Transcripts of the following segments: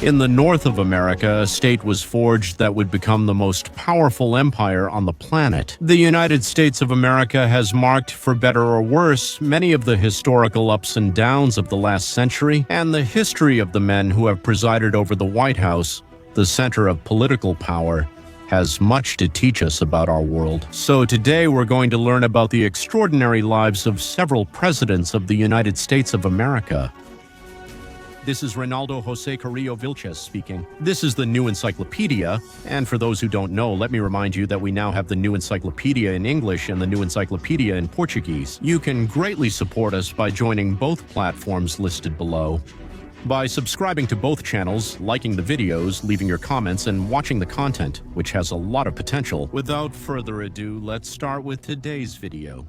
In the north of America, a state was forged that would become the most powerful empire on the planet. The United States of America has marked, for better or worse, many of the historical ups and downs of the last century, and the history of the men who have presided over the White House, the center of political power, has much to teach us about our world. So today we're going to learn about the extraordinary lives of several presidents of the United States of America. This is Ronaldo Jose Carrillo Vilches speaking. This is the New Encyclopedia, and for those who don't know, let me remind you that we now have the New Encyclopedia in English and the New Encyclopedia in Portuguese. You can greatly support us by joining both platforms listed below. By subscribing to both channels, liking the videos, leaving your comments, and watching the content, which has a lot of potential. Without further ado, let's start with today's video.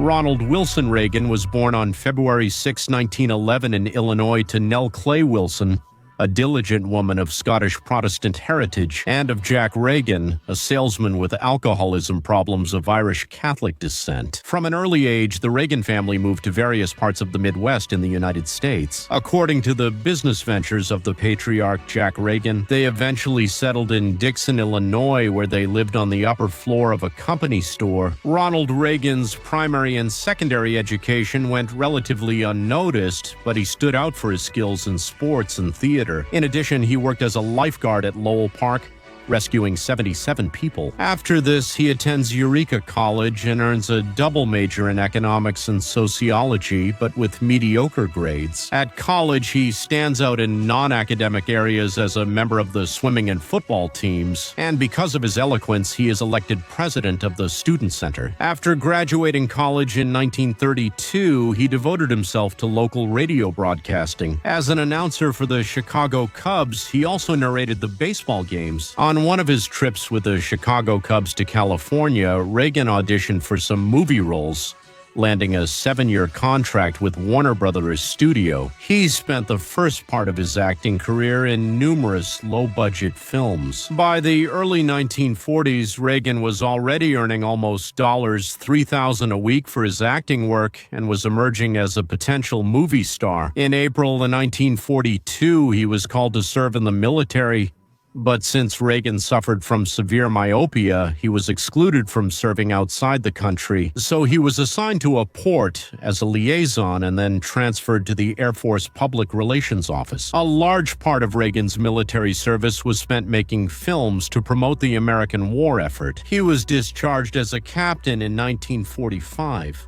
Ronald Wilson Reagan was born on February 6, 1911 in Illinois to Nell Clay Wilson, a diligent woman of Scottish Protestant heritage, and of Jack Reagan, a salesman with alcoholism problems of Irish Catholic descent. From an early age, the Reagan family moved to various parts of the Midwest in the United States. According to the business ventures of the patriarch Jack Reagan, they eventually settled in Dixon, Illinois, where they lived on the upper floor of a company store. Ronald Reagan's primary and secondary education went relatively unnoticed, but he stood out for his skills in sports and theater. In addition, he worked as a lifeguard at Lowell Park, rescuing 77 people. After this, he attends Eureka College and earns a double major in economics and sociology, but with mediocre grades. At college, he stands out in non-academic areas as a member of the swimming and football teams, and because of his eloquence, he is elected president of the Student Center. After graduating college in 1932, he devoted himself to local radio broadcasting. As an announcer for the Chicago Cubs, he also narrated the baseball games. On one of his trips with the Chicago Cubs to California, Reagan auditioned for some movie roles, landing a 7-year contract with Warner Brothers Studio. He spent the first part of his acting career in numerous low-budget films. By the early 1940s, Reagan was already earning almost $3,000 a week for his acting work and was emerging as a potential movie star. In April of 1942, he was called to serve in the military, but since Reagan suffered from severe myopia, he was excluded from serving outside the country. So he was assigned to a port as a liaison and then transferred to the Air Force Public Relations Office. A large part of Reagan's military service was spent making films to promote the American war effort. He was discharged as a captain in 1945.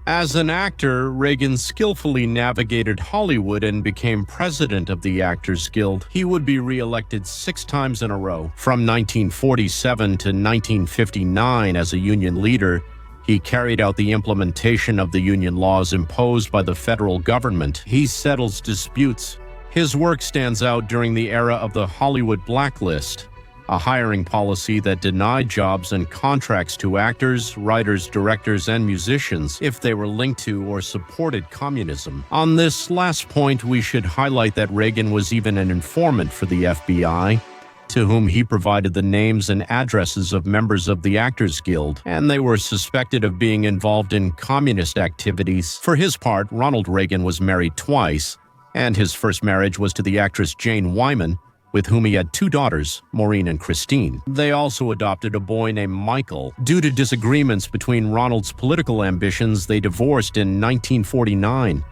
As an actor, Reagan skillfully navigated Hollywood and became president of the Actors Guild. He would be re-elected 6 times in a row. From 1947 to 1959 as a union leader, he carried out the implementation of the union laws imposed by the federal government. He settles disputes. His work stands out during the era of the Hollywood blacklist, a hiring policy that denied jobs and contracts to actors, writers, directors, and musicians if they were linked to or supported communism. On this last point, we should highlight that Reagan was even an informant for the FBI, to whom he provided the names and addresses of members of the Actors Guild, and they were suspected of being involved in communist activities. For his part, Ronald Reagan was married twice, and his first marriage was to the actress Jane Wyman, with whom he had 2 daughters, Maureen and Christine. They also adopted a boy named Michael. Due to disagreements between Ronald's political ambitions, they divorced in 1949.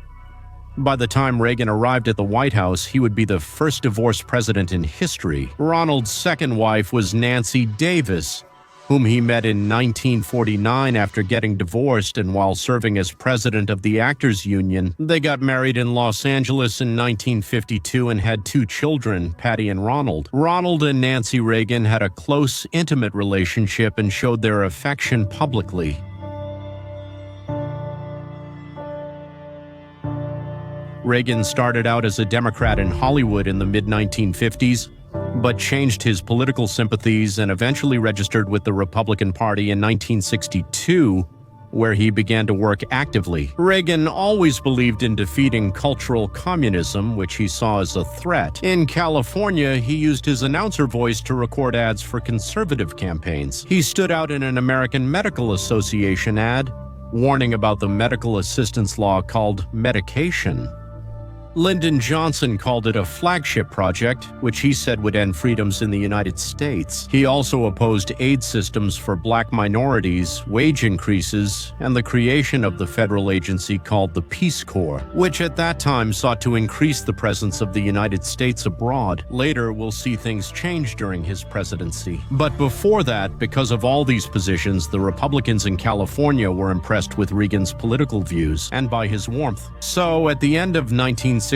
By the time Reagan arrived at the White House, he would be the first divorced president in history. Ronald's second wife was Nancy Davis, whom he met in 1949 after getting divorced and while serving as president of the Actors Union. They got married in Los Angeles in 1952 and had 2 children, Patty and Ronald. Ronald and Nancy Reagan had a close, intimate relationship and showed their affection publicly. Reagan started out as a Democrat in Hollywood in the mid-1950s, but changed his political sympathies and eventually registered with the Republican Party in 1962 where he began to work actively. Reagan always believed in defeating cultural communism, which he saw as a threat. In California, he used his announcer voice to record ads for conservative campaigns. He stood out in an American Medical Association ad, warning about the medical assistance law called medication. Lyndon Johnson called it a flagship project, which he said would end freedoms in the United States. He also opposed aid systems for black minorities, wage increases, and the creation of the federal agency called the Peace Corps, which at that time sought to increase the presence of the United States abroad. Later, we'll see things change during his presidency. But before that, because of all these positions, the Republicans in California were impressed with Reagan's political views and by his warmth. So, at the end of 1965,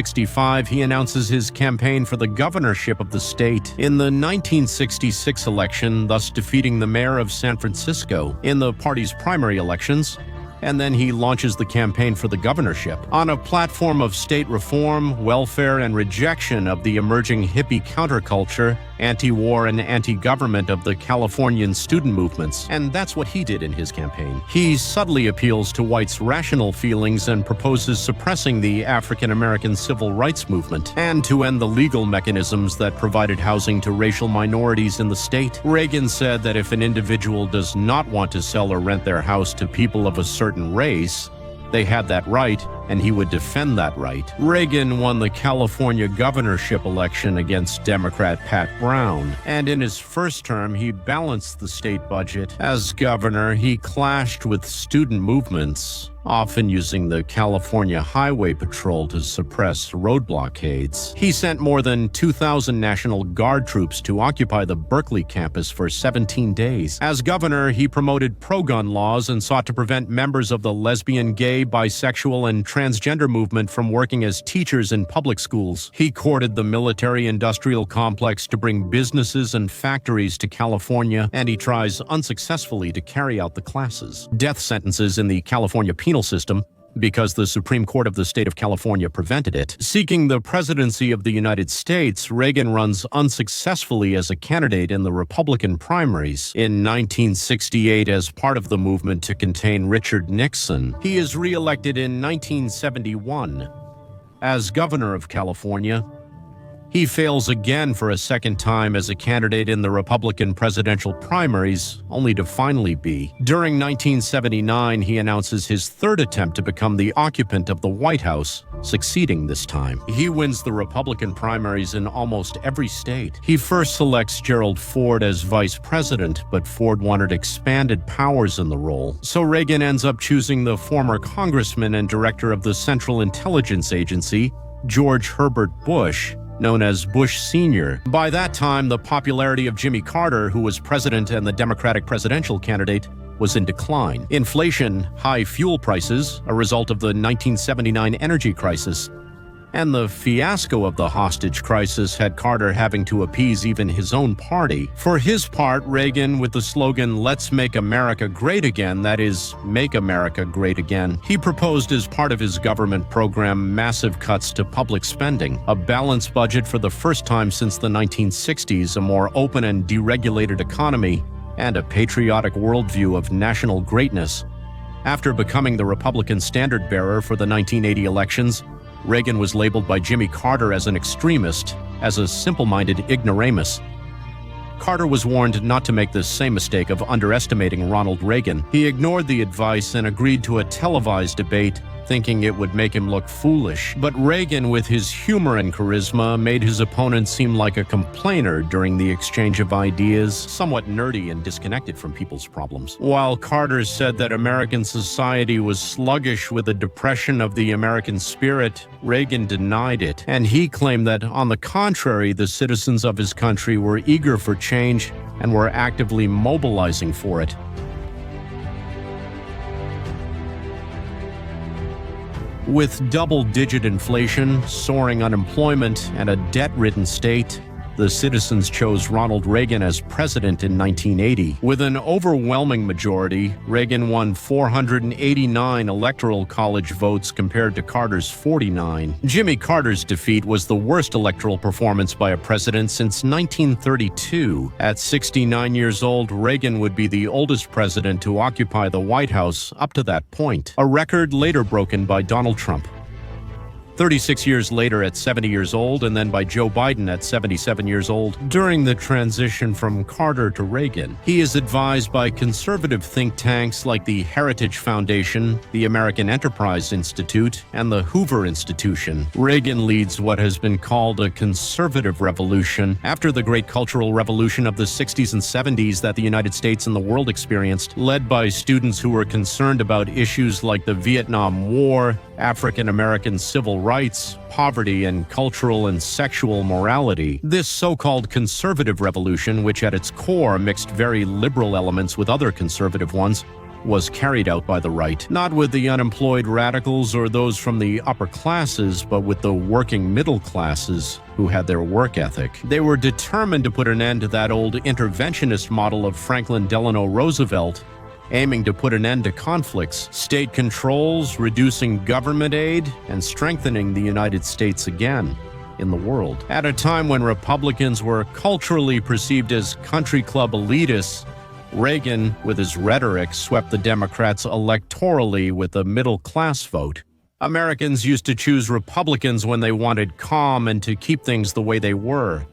he announces his campaign for the governorship of the state in the 1966 election, thus defeating the mayor of San Francisco in the party's primary elections. And then he launches the campaign for the governorship on a platform of state reform, welfare, and rejection of the emerging hippie counterculture, anti-war and anti-government of the Californian student movements. And that's what he did in his campaign. He subtly appeals to whites' rational feelings and proposes suppressing the African-American civil rights movement and to end the legal mechanisms that provided housing to racial minorities in the state. Reagan said that if an individual does not want to sell or rent their house to people of a certain race, they had that right, and he would defend that right. Reagan won the California governorship election against Democrat Pat Brown, and in his first term, he balanced the state budget. As governor, he clashed with student movements, often using the California Highway Patrol to suppress road blockades. He sent more than 2,000 National Guard troops to occupy the Berkeley campus for 17 days. As governor, he promoted pro-gun laws and sought to prevent members of the lesbian, gay, bisexual, and transgender movement from working as teachers in public schools. He courted the military-industrial complex to bring businesses and factories to California, and he tries unsuccessfully to carry out the classes. Death sentences in the California penal system, because the Supreme Court of the state of California prevented it. Seeking the presidency of the United States, Reagan runs unsuccessfully as a candidate in the Republican primaries. In 1968, as part of the movement to contain Richard Nixon, he is re-elected in 1971. As governor of California, he fails again for a second time as a candidate in the Republican presidential primaries, only to finally be. During 1979, he announces his third attempt to become the occupant of the White House, succeeding this time. He wins the Republican primaries in almost every state. He first selects Gerald Ford as vice president, but Ford wanted expanded powers in the role. So Reagan ends up choosing the former congressman and director of the Central Intelligence Agency, George Herbert Bush, known as Bush Sr. By that time, the popularity of Jimmy Carter, who was president and the Democratic presidential candidate, was in decline. Inflation, high fuel prices, a result of the 1979 energy crisis, and the fiasco of the hostage crisis had Carter having to appease even his own party. For his part, Reagan, with the slogan, "Let's make America great again," that is, make America great again, he proposed as part of his government program massive cuts to public spending, a balanced budget for the first time since the 1960s, a more open and deregulated economy, and a patriotic worldview of national greatness. After becoming the Republican standard-bearer for the 1980 elections, Reagan was labeled by Jimmy Carter as an extremist, as a simple-minded ignoramus. Carter was warned not to make the same mistake of underestimating Ronald Reagan. He ignored the advice and agreed to a televised debate, thinking it would make him look foolish. But Reagan, with his humor and charisma, made his opponent seem like a complainer during the exchange of ideas, somewhat nerdy and disconnected from people's problems. While Carter said that American society was sluggish with a depression of the American spirit, Reagan denied it, and he claimed that, on the contrary, the citizens of his country were eager for change and were actively mobilizing for it. With double-digit inflation, soaring unemployment, and a debt-ridden state, The citizens chose Ronald Reagan as president in 1980. With an overwhelming majority, Reagan won 489 electoral college votes compared to Carter's 49. Jimmy Carter's defeat was the worst electoral performance by a president since 1932. At 69 years old, Reagan would be the oldest president to occupy the White House up to that point, a record later broken by Donald Trump. 36 years later at 70 years old, and then by Joe Biden at 77 years old. During the transition from Carter to Reagan, he is advised by conservative think tanks like the Heritage Foundation, the American Enterprise Institute, and the Hoover Institution. Reagan leads what has been called a conservative revolution after the great cultural revolution of the 60s and 70s that the United States and the world experienced, led by students who were concerned about issues like the Vietnam War, African American civil rights, poverty, and cultural and sexual morality. This so-called conservative revolution, which at its core mixed very liberal elements with other conservative ones, was carried out by the right, not with the unemployed radicals or those from the upper classes, but with the working middle classes who had their work ethic. They were determined to put an end to that old interventionist model of Franklin Delano Roosevelt, aiming to put an end to conflicts, state controls, reducing government aid, and strengthening the United States again in the world. At a time when Republicans were culturally perceived as country club elitists, Reagan, with his rhetoric, swept the Democrats electorally with a middle-class vote. Americans used to choose Republicans when they wanted calm and to keep things the way they were.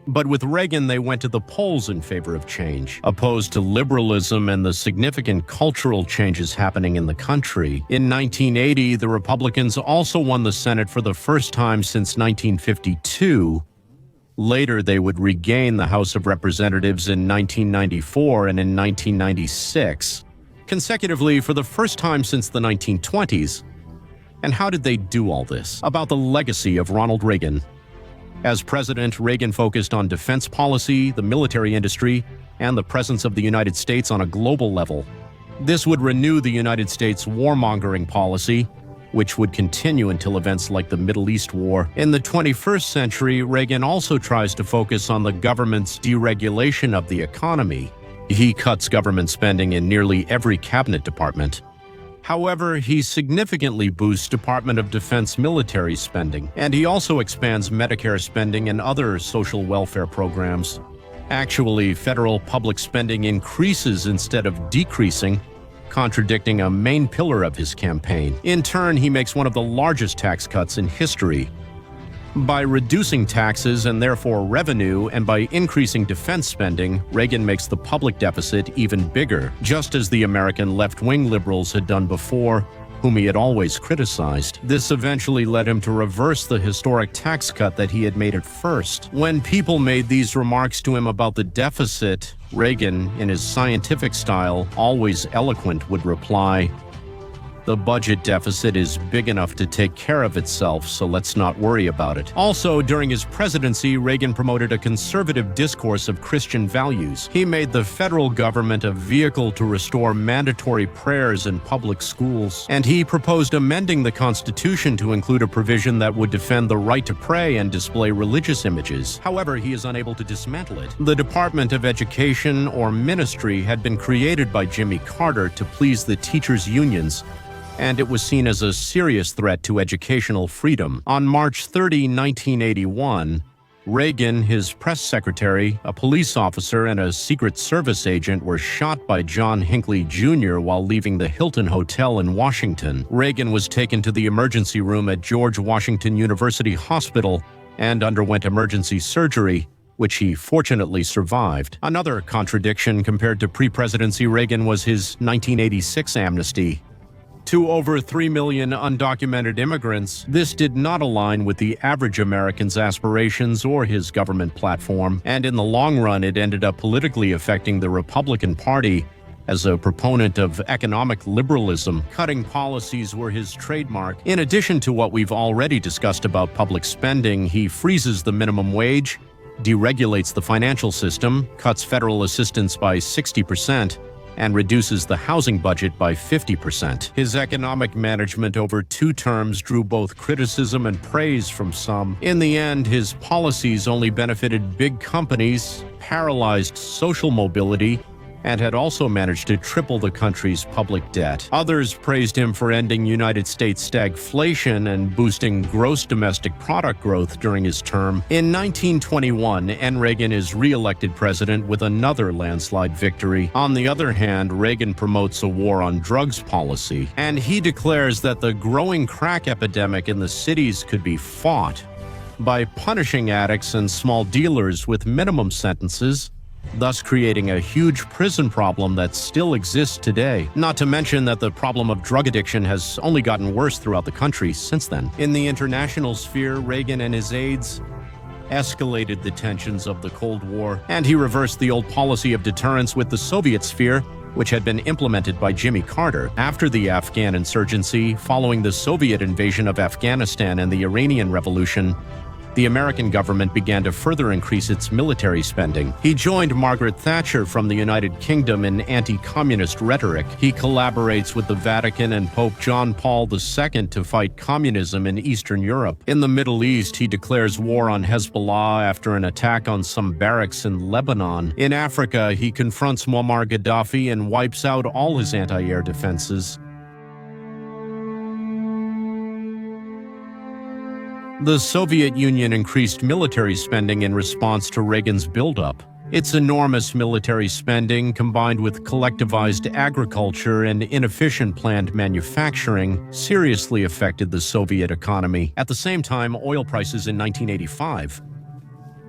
But with Reagan, they went to the polls in favor of change, opposed to liberalism and the significant cultural changes happening in the country. In 1980, the Republicans also won the Senate for the first time since 1952. Later, they would regain the House of Representatives in 1994 and in 1996, consecutively for the first time since the 1920s. And how did they do all this? About the legacy of Ronald Reagan. As president, Reagan focused on defense policy, the military industry, and the presence of the United States on a global level. This would renew the United States warmongering policy, which would continue until events like the Middle East War. In the 21st century, Reagan also tries to focus on the government's deregulation of the economy. He cuts government spending in nearly every cabinet department. However, he significantly boosts Department of Defense military spending, and he also expands Medicare spending and other social welfare programs. Actually, federal public spending increases instead of decreasing, contradicting a main pillar of his campaign. In turn, he makes one of the largest tax cuts in history. By reducing taxes and therefore revenue, and by increasing defense spending, Reagan makes the public deficit even bigger, just as the American left-wing liberals had done before, whom he had always criticized. This eventually led him to reverse the historic tax cut that he had made at first. When people made these remarks to him about the deficit, Reagan, in his scientific style, always eloquent, would reply, "The budget deficit is big enough to take care of itself, so let's not worry about it." Also, during his presidency, Reagan promoted a conservative discourse of Christian values. He made the federal government a vehicle to restore mandatory prayers in public schools, and he proposed amending the Constitution to include a provision that would defend the right to pray and display religious images. However, he is unable to dismantle it. The Department of Education, or Ministry, had been created by Jimmy Carter to please the teachers' unions, and it was seen as a serious threat to educational freedom. On March 30, 1981, Reagan, his press secretary, a police officer, and a Secret Service agent were shot by John Hinckley Jr. while leaving the Hilton Hotel in Washington. Reagan was taken to the emergency room at George Washington University Hospital and underwent emergency surgery, which he fortunately survived. Another contradiction compared to pre-presidency Reagan was his 1986 amnesty. To over 3 million undocumented immigrants, this did not align with the average American's aspirations or his government platform, and in the long run it ended up politically affecting the Republican Party. As a proponent of economic liberalism, cutting policies were his trademark. In addition to what we've already discussed about public spending, he freezes the minimum wage, deregulates the financial system, cuts federal assistance by 60%, and reduces the housing budget by 50%. His economic management over 2 terms drew both criticism and praise from some. In the end, his policies only benefited big companies, paralyzed social mobility, and had also managed to triple the country's public debt. Others praised him for ending United States stagflation and boosting gross domestic product growth during his term. In 1921, Reagan is re-elected president with another landslide victory. On the other hand, Reagan promotes a war on drugs policy, and he declares that the growing crack epidemic in the cities could be fought by punishing addicts and small dealers with minimum sentences, thus creating a huge prison problem that still exists today. Not to mention that the problem of drug addiction has only gotten worse throughout the country since then. In the international sphere, Reagan and his aides escalated the tensions of the Cold War, and he reversed the old policy of deterrence with the Soviet sphere, which had been implemented by Jimmy Carter. After the Afghan insurgency, following the Soviet invasion of Afghanistan and the Iranian Revolution, the American government began to further increase its military spending. He joined Margaret Thatcher from the United Kingdom in anti-communist rhetoric. He collaborates with the Vatican and Pope John Paul II to fight communism in Eastern Europe. In the Middle East, he declares war on Hezbollah after an attack on some barracks in Lebanon. In Africa, he confronts Muammar Gaddafi and wipes out all his anti-air defenses. The Soviet Union increased military spending in response to Reagan's buildup. Its enormous military spending, combined with collectivized agriculture and inefficient planned manufacturing, seriously affected the Soviet economy. At the same time, oil prices in 1985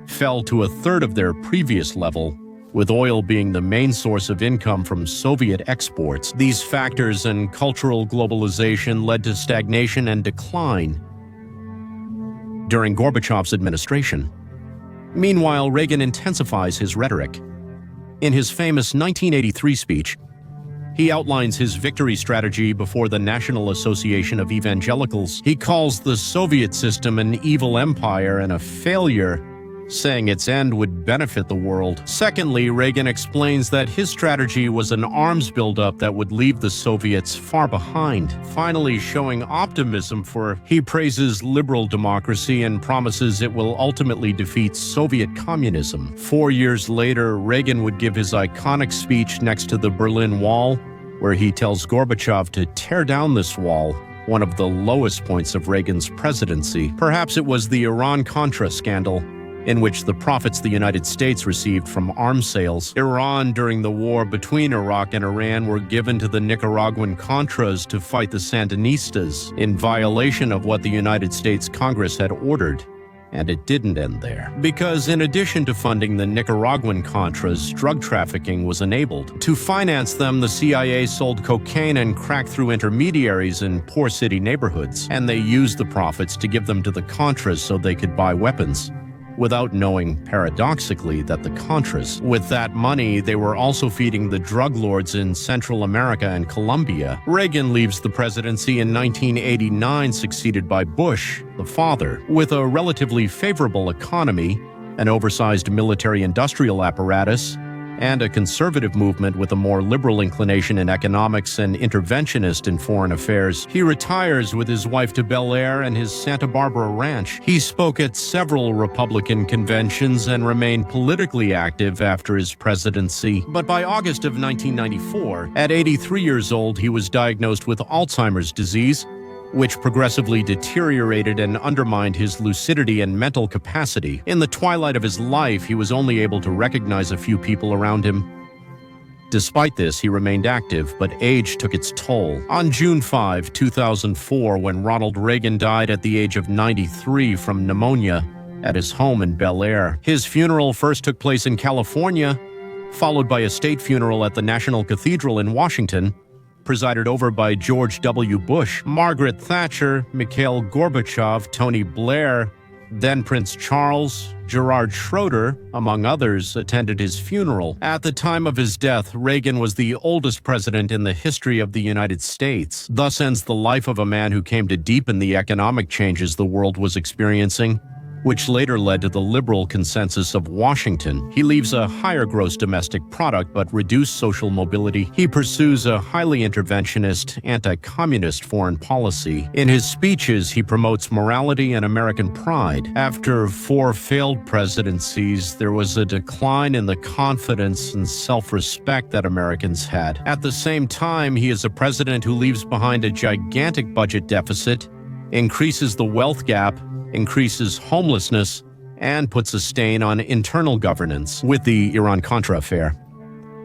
fell to a third of their previous level, with oil being the main source of income from Soviet exports. These factors and cultural globalization led to stagnation and decline during Gorbachev's administration. Meanwhile, Reagan intensifies his rhetoric. In his famous 1983 speech, he outlines his victory strategy before the National Association of Evangelicals. He calls the Soviet system an evil empire and a failure, saying its end would benefit the world. Secondly, Reagan explains that his strategy was an arms buildup that would leave the Soviets far behind. Finally, showing optimism he praises liberal democracy and promises it will ultimately defeat Soviet communism. 4 years later, Reagan would give his iconic speech next to the Berlin Wall, where he tells Gorbachev to tear down this wall, one of the lowest points of Reagan's presidency. Perhaps it was the Iran-Contra scandal, in which the profits the United States received from arms sales. Iran, during the war between Iraq and Iran, were given to the Nicaraguan Contras to fight the Sandinistas, in violation of what the United States Congress had ordered. And it didn't end there. Because in addition to funding the Nicaraguan Contras, drug trafficking was enabled. To finance them, the CIA sold cocaine and crack through intermediaries in poor city neighborhoods, and they used the profits to give them to the Contras so they could buy weapons, without knowing, paradoxically, that the Contras, with that money, they were also feeding the drug lords in Central America and Colombia. Reagan leaves the presidency in 1989, succeeded by Bush, the father. With a relatively favorable economy, an oversized military-industrial apparatus, and a conservative movement with a more liberal inclination in economics and interventionist in foreign affairs, he retires with his wife to Bel Air and his Santa Barbara ranch. He spoke at several Republican conventions and remained politically active after his presidency. But by August of 1994, at 83 years old, he was diagnosed with Alzheimer's disease, which progressively deteriorated and undermined his lucidity and mental capacity. In the twilight of his life, he was only able to recognize a few people around him. Despite this, he remained active, but age took its toll. On June 5, 2004, when Ronald Reagan died at the age of 93 from pneumonia at his home in Bel Air, his funeral first took place in California, followed by a state funeral at the National Cathedral in Washington, presided over by George W. Bush. Margaret Thatcher, Mikhail Gorbachev, Tony Blair, then Prince Charles, Gerard Schroeder, among others, attended his funeral. At the time of his death, Reagan was the oldest president in the history of the United States. Thus ends the life of a man who came to deepen the economic changes the world was experiencing, which later led to the liberal consensus of Washington. He leaves a higher gross domestic product but reduced social mobility. He pursues a highly interventionist, anti-communist foreign policy. In his speeches, he promotes morality and American pride. After 4 failed presidencies, there was a decline in the confidence and self-respect that Americans had. At the same time, he is a president who leaves behind a gigantic budget deficit, increases the wealth gap, increases homelessness, and puts a stain on internal governance with the Iran-Contra affair.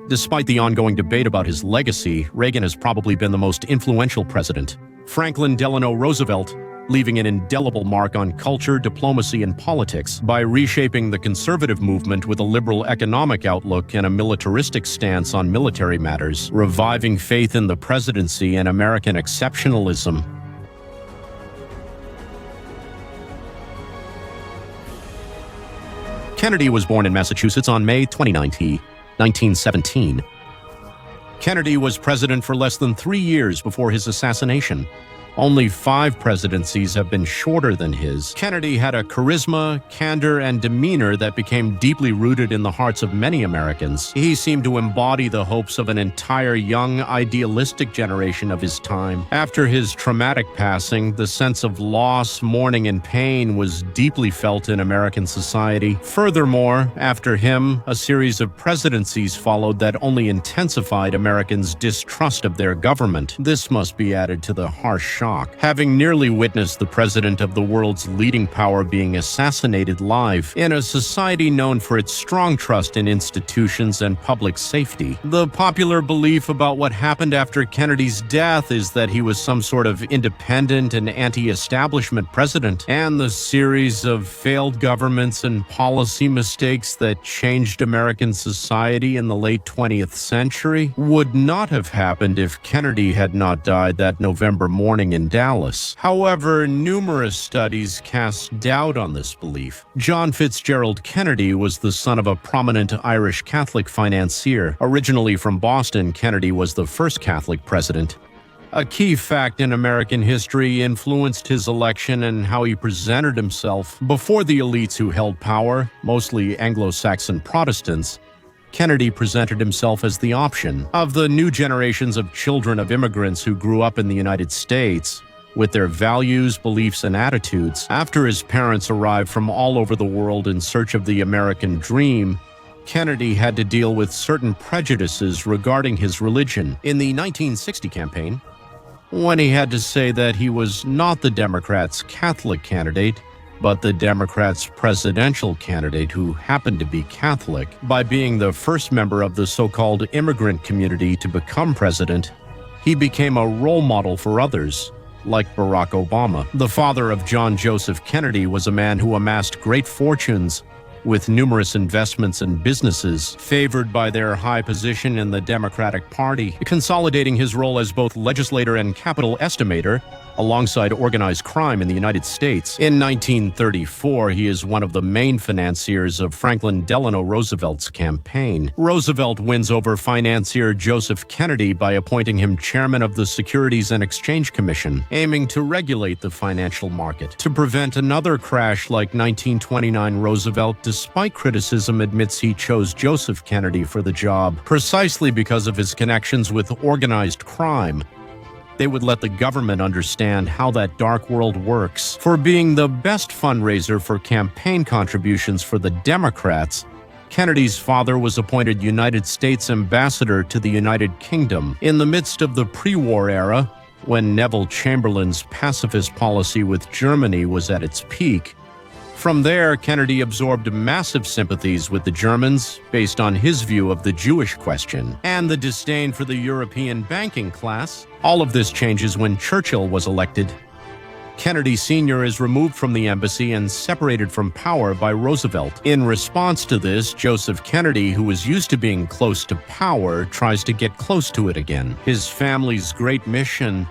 Despite the ongoing debate about his legacy, Reagan has probably been the most influential president. Franklin Delano Roosevelt, leaving an indelible mark on culture, diplomacy, and politics by reshaping the conservative movement with a liberal economic outlook and a militaristic stance on military matters, reviving faith in the presidency and American exceptionalism. Kennedy was born in Massachusetts on May 29, 1917. Kennedy was president for less than 3 years before his assassination. Only 5 presidencies have been shorter than his. Kennedy had a charisma, candor, and demeanor that became deeply rooted in the hearts of many Americans. He seemed to embody the hopes of an entire young, idealistic generation of his time. After his traumatic passing, the sense of loss, mourning, and pain was deeply felt in American society. Furthermore, after him, a series of presidencies followed that only intensified Americans' distrust of their government. This must be added to the harsh shock. Having nearly witnessed the president of the world's leading power being assassinated live in a society known for its strong trust in institutions and public safety. The popular belief about what happened after Kennedy's death is that he was some sort of independent and anti-establishment president, and the series of failed governments and policy mistakes that changed American society in the late 20th century would not have happened if Kennedy had not died that November morning in Dallas. However, numerous studies cast doubt on this belief. John Fitzgerald Kennedy was the son of a prominent Irish Catholic financier. Originally from Boston, Kennedy was the first Catholic president. A key fact in American history influenced his election and how he presented himself. Before the elites who held power, mostly Anglo-Saxon Protestants, Kennedy presented himself as the option of the new generations of children of immigrants who grew up in the United States with their values, beliefs, and attitudes. After his parents arrived from all over the world in search of the American dream, Kennedy had to deal with certain prejudices regarding his religion. In the 1960 campaign, when he had to say that he was not the Democrats' Catholic candidate, but the Democrats' presidential candidate who happened to be Catholic, by being the first member of the so-called immigrant community to become president, he became a role model for others, like Barack Obama. The father of John Joseph Kennedy was a man who amassed great fortunes with numerous investments and businesses, favored by their high position in the Democratic Party, consolidating his role as both legislator and capital estimator, alongside organized crime in the United States. In 1934, he is one of the main financiers of Franklin Delano Roosevelt's campaign. Roosevelt wins over financier Joseph Kennedy by appointing him chairman of the Securities and Exchange Commission, aiming to regulate the financial market. To prevent another crash like 1929, Roosevelt, despite criticism, admits he chose Joseph Kennedy for the job precisely because of his connections with organized crime. They would let the government understand how that dark world works. For being the best fundraiser for campaign contributions for the Democrats, Kennedy's father was appointed United States ambassador to the United Kingdom. In the midst of the pre-war era, when Neville Chamberlain's pacifist policy with Germany was at its peak, from there, Kennedy absorbed massive sympathies with the Germans based on his view of the Jewish question and the disdain for the European banking class. All of this changes when Churchill was elected. Kennedy Sr. is removed from the embassy and separated from power by Roosevelt. In response to this, Joseph Kennedy, who was used to being close to power, tries to get close to it again. His family's great mission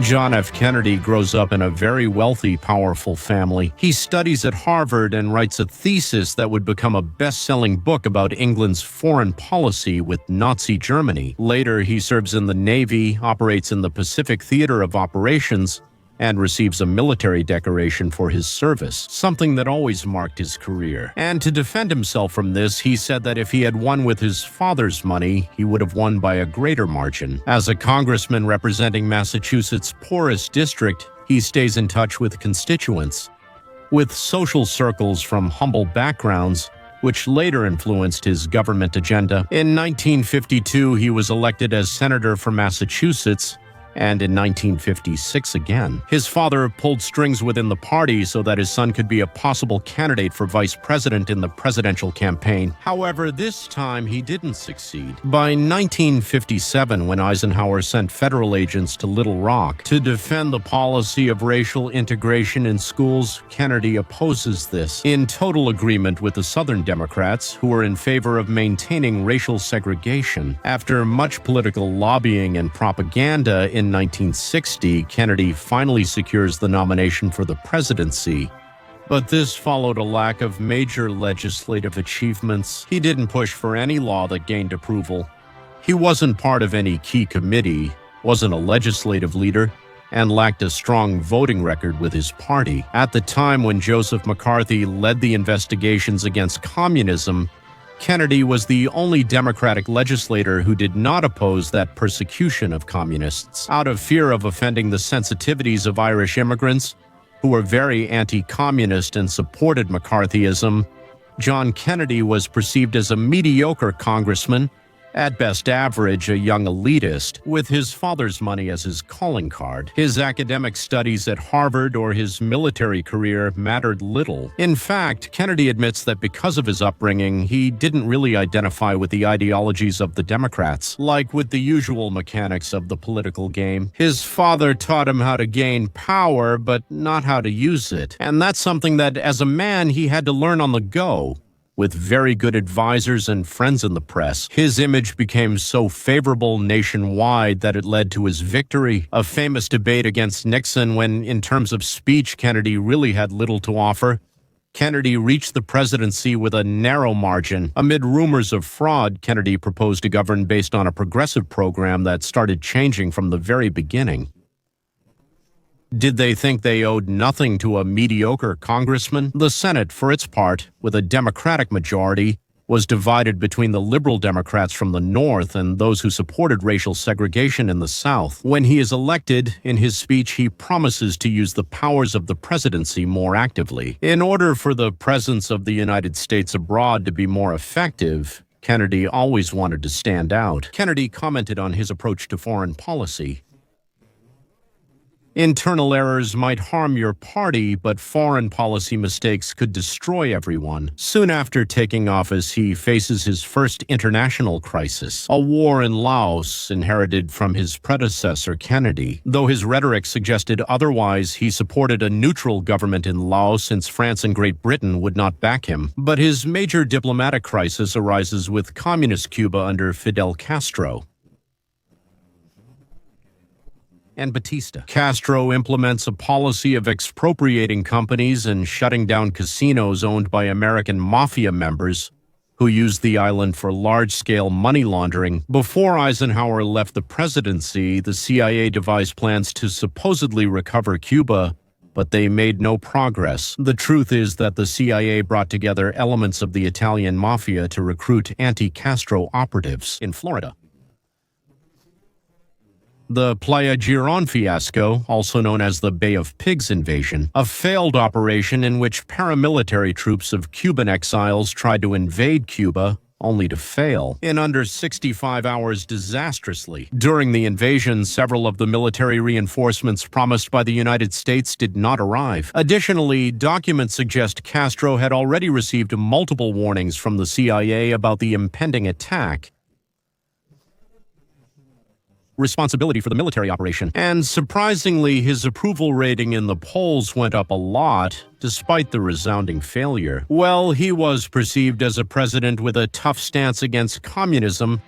John F. Kennedy grows up in a very wealthy, powerful family. He studies at Harvard and writes a thesis that would become a best-selling book about England's foreign policy with Nazi Germany. Later, he serves in the Navy, operates in the Pacific Theater of Operations, and receives a military decoration for his service, something that always marked his career. And to defend himself from this, he said that if he had won with his father's money, he would have won by a greater margin. As a congressman representing Massachusetts' poorest district, he stays in touch with constituents, with social circles from humble backgrounds, which later influenced his government agenda. In 1952, he was elected as senator for Massachusetts, and in 1956 again. His father pulled strings within the party so that his son could be a possible candidate for vice president in the presidential campaign. However, this time he didn't succeed. By 1957, when Eisenhower sent federal agents to Little Rock to defend the policy of racial integration in schools, Kennedy opposes this, in total agreement with the Southern Democrats, who were in favor of maintaining racial segregation. After much political lobbying and propaganda, in 1960, Kennedy finally secures the nomination for the presidency. But this followed a lack of major legislative achievements. He didn't push for any law that gained approval. He wasn't part of any key committee, wasn't a legislative leader, and lacked a strong voting record with his party. At the time when Joseph McCarthy led the investigations against communism, Kennedy was the only Democratic legislator who did not oppose that persecution of communists. Out of fear of offending the sensitivities of Irish immigrants, who were very anti-communist and supported McCarthyism, John Kennedy was perceived as a mediocre congressman, at best average, a young elitist, with his father's money as his calling card. His academic studies at Harvard or his military career mattered little. In fact, Kennedy admits that because of his upbringing, he didn't really identify with the ideologies of the Democrats. Like with the usual mechanics of the political game, his father taught him how to gain power, but not how to use it. And that's something that, as a man, he had to learn on the go. With very good advisors and friends in the press, his image became so favorable nationwide that it led to his victory. A famous debate against Nixon when, in terms of speech, Kennedy really had little to offer. Kennedy reached the presidency with a narrow margin. Amid rumors of fraud, Kennedy proposed to govern based on a progressive program that started changing from the very beginning. Did they think they owed nothing to a mediocre congressman? The Senate, for its part, with a Democratic majority, was divided between the liberal Democrats from the North and those who supported racial segregation in the South. When he is elected, in his speech he promises to use the powers of the presidency more actively. In order for the presence of the United States abroad to be more effective, Kennedy always wanted to stand out. Kennedy commented on his approach to foreign policy. Internal errors might harm your party, but foreign policy mistakes could destroy everyone. Soon after taking office, he faces his first international crisis, a war in Laos inherited from his predecessor, Kennedy. Though his rhetoric suggested otherwise, he supported a neutral government in Laos since France and Great Britain would not back him. But his major diplomatic crisis arises with communist Cuba under Fidel Castro and Batista. Castro implements a policy of expropriating companies and shutting down casinos owned by American mafia members who used the island for large-scale money laundering. Before Eisenhower left the presidency, the CIA devised plans to supposedly recover Cuba, but they made no progress. The truth is that the CIA brought together elements of the Italian mafia to recruit anti-Castro operatives in Florida. The Playa Girón fiasco, also known as the Bay of Pigs invasion, a failed operation in which paramilitary troops of Cuban exiles tried to invade Cuba, only to fail, in under 65 hours disastrously. During the invasion, several of the military reinforcements promised by the United States did not arrive. Additionally, documents suggest Castro had already received multiple warnings from the CIA about the impending attack, responsibility for the military operation. And surprisingly, his approval rating in the polls went up a lot, despite the resounding failure. Well, he was perceived as a president with a tough stance against communism,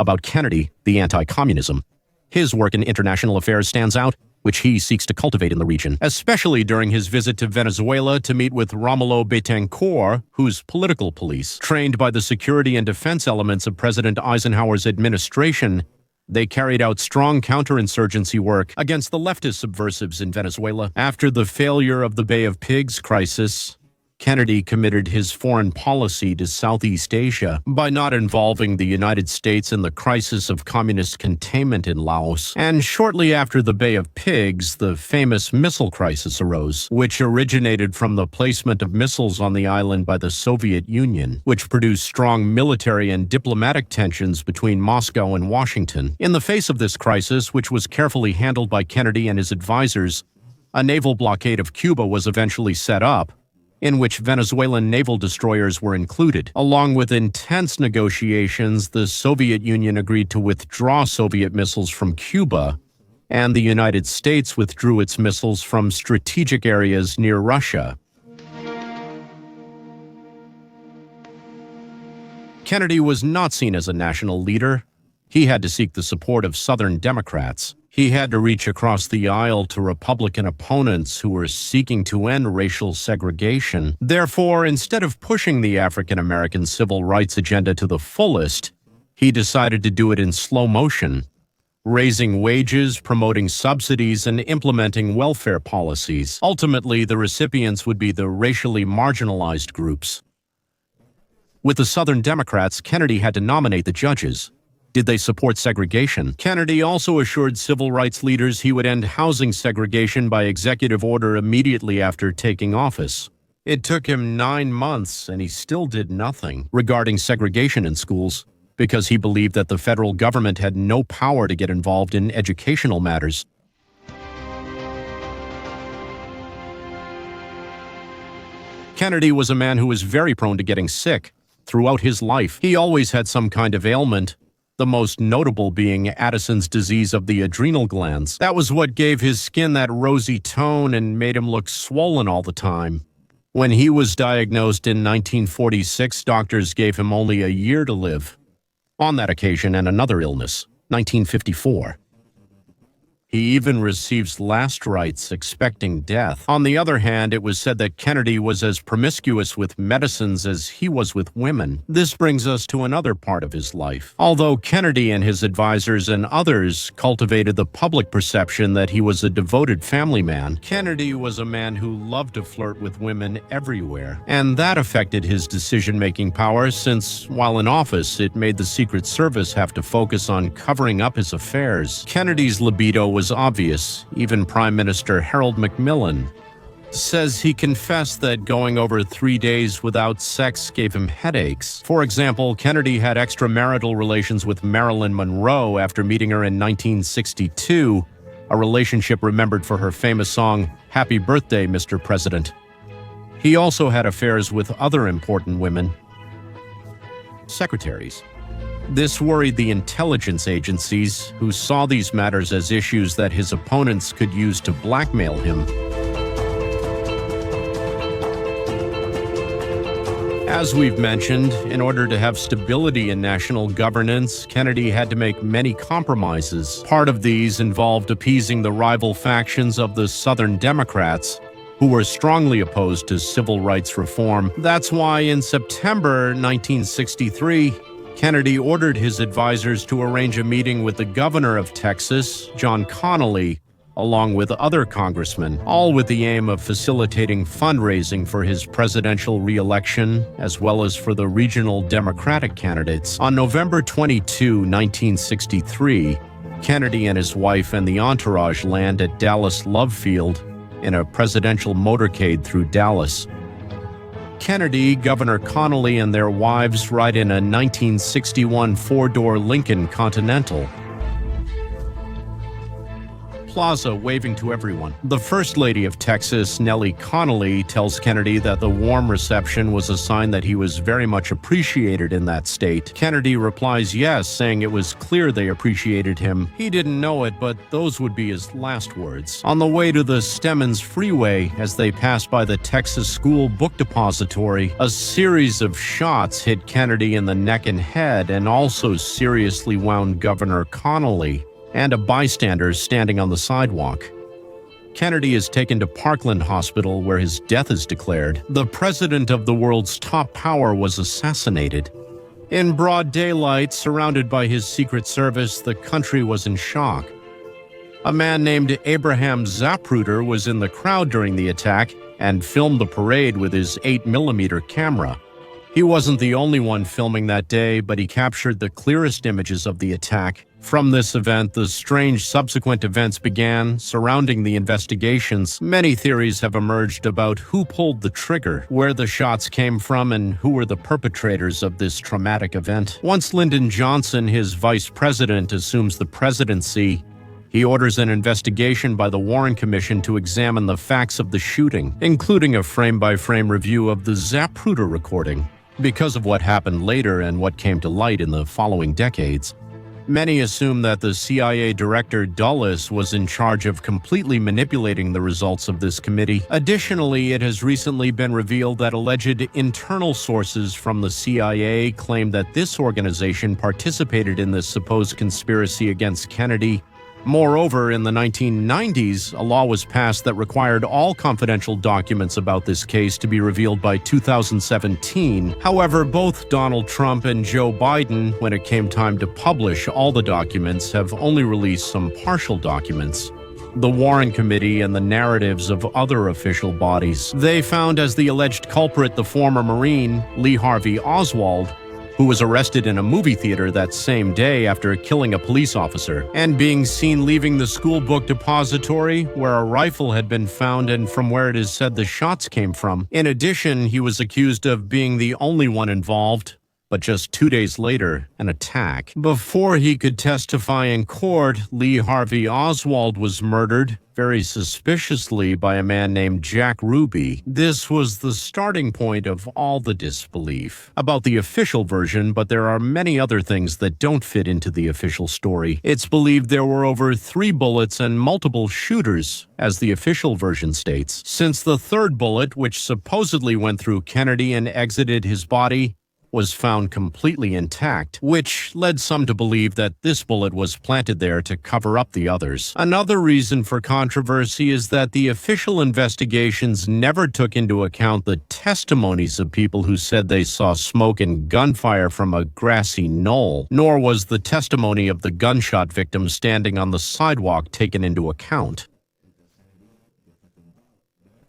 about Kennedy, the anti-communism. His work in international affairs stands out, which he seeks to cultivate in the region, especially during his visit to Venezuela to meet with Romulo Betancourt, whose political police, trained by the security and defense elements of President Eisenhower's administration, they carried out strong counterinsurgency work against the leftist subversives in Venezuela. After the failure of the Bay of Pigs crisis, Kennedy committed his foreign policy to Southeast Asia by not involving the United States in the crisis of communist containment in Laos. And shortly after the Bay of Pigs, the famous missile crisis arose, which originated from the placement of missiles on the island by the Soviet Union, which produced strong military and diplomatic tensions between Moscow and Washington. In the face of this crisis, which was carefully handled by Kennedy and his advisors, a naval blockade of Cuba was eventually set up, in which Venezuelan naval destroyers were included. Along with intense negotiations, the Soviet Union agreed to withdraw Soviet missiles from Cuba, and the United States withdrew its missiles from strategic areas near Russia. Kennedy was not seen as a national leader. He had to seek the support of Southern Democrats. He had to reach across the aisle to Republican opponents who were seeking to end racial segregation. Therefore, instead of pushing the African American civil rights agenda to the fullest, he decided to do it in slow motion, raising wages, promoting subsidies, and implementing welfare policies. Ultimately, the recipients would be the racially marginalized groups. With the Southern Democrats, Kennedy had to nominate the judges. Did they support segregation? Kennedy also assured civil rights leaders he would end housing segregation by executive order immediately after taking office. It took him 9 months, and he still did nothing regarding segregation in schools because he believed that the federal government had no power to get involved in educational matters. Kennedy was a man who was very prone to getting sick. Throughout his life, he always had some kind of ailment, the most notable being Addison's disease of the adrenal glands. That was what gave his skin that rosy tone and made him look swollen all the time. When he was diagnosed in 1946, doctors gave him only a year to live. On that occasion and another illness, 1954. He even receives last rites expecting death. On the other hand, it was said that Kennedy was as promiscuous with medicines as he was with women. This brings us to another part of his life. Although Kennedy and his advisors and others cultivated the public perception that he was a devoted family man, Kennedy was a man who loved to flirt with women everywhere. And that affected his decision-making power since, while in office, it made the Secret Service have to focus on covering up his affairs. Kennedy's libido was obvious. Even Prime Minister Harold Macmillan says he confessed that going over 3 days without sex gave him headaches. For example, Kennedy had extramarital relations with Marilyn Monroe after meeting her in 1962, a relationship remembered for her famous song, "Happy Birthday, Mr. President." He also had affairs with other important women, secretaries. This worried the intelligence agencies, who saw these matters as issues that his opponents could use to blackmail him. As we've mentioned, in order to have stability in national governance, Kennedy had to make many compromises. Part of these involved appeasing the rival factions of the Southern Democrats, who were strongly opposed to civil rights reform. That's why in September 1963, Kennedy ordered his advisors to arrange a meeting with the governor of Texas, John Connally, along with other congressmen, all with the aim of facilitating fundraising for his presidential re-election, as well as for the regional Democratic candidates. On November 22, 1963, Kennedy and his wife and the entourage land at Dallas Love Field in a presidential motorcade through Dallas. Kennedy, Governor Connally, and their wives ride in a 1961 four-door Lincoln Continental. plaza waving to everyone. The First Lady of Texas, Nellie Connolly, tells Kennedy that the warm reception was a sign that he was very much appreciated in that state. Kennedy replies yes, saying it was clear they appreciated him. He didn't know it, but those would be his last words. On the way to the Stemmons Freeway, as they passed by the Texas School Book Depository, a series of shots hit Kennedy in the neck and head and also seriously wound Governor Connolly and a bystander standing on the sidewalk. Kennedy is taken to Parkland Hospital, where his death is declared. The president of the world's top power was assassinated. In broad daylight, surrounded by his Secret Service, the country was in shock. A man named Abraham Zapruder was in the crowd during the attack and filmed the parade with his 8mm camera. He wasn't the only one filming that day, but he captured the clearest images of the attack. From this event, the strange subsequent events began surrounding the investigations. Many theories have emerged about who pulled the trigger, where the shots came from, and who were the perpetrators of this traumatic event. Once Lyndon Johnson, his vice president, assumes the presidency, he orders an investigation by the Warren Commission to examine the facts of the shooting, including a frame-by-frame review of the Zapruder recording. Because of what happened later and what came to light in the following decades, many assume that the CIA director Dulles was in charge of completely manipulating the results of this committee. Additionally, it has recently been revealed that alleged internal sources from the CIA claim that this organization participated in this supposed conspiracy against Kennedy. Moreover, in the 1990s, a law was passed that required all confidential documents about this case to be revealed by 2017. However, both Donald Trump and Joe Biden, when it came time to publish all the documents, have only released some partial documents. The Warren Committee and the narratives of other official bodies. They found as the alleged culprit the former Marine, Lee Harvey Oswald, who was arrested in a movie theater that same day after killing a police officer, and being seen leaving the school book depository where a rifle had been found and from where it is said the shots came from. In addition, he was accused of being the only one involved, but just 2 days later, an attack. Before he could testify in court, Lee Harvey Oswald was murdered, very suspiciously, by a man named Jack Ruby. This was the starting point of all the disbelief about the official version, but there are many other things that don't fit into the official story. It's believed there were over 3 bullets and multiple shooters, as the official version states, since the third bullet, which supposedly went through Kennedy and exited his body, was found completely intact, which led some to believe that this bullet was planted there to cover up the others. Another reason for controversy is that the official investigations never took into account the testimonies of people who said they saw smoke and gunfire from a grassy knoll, nor was the testimony of the gunshot victim standing on the sidewalk taken into account.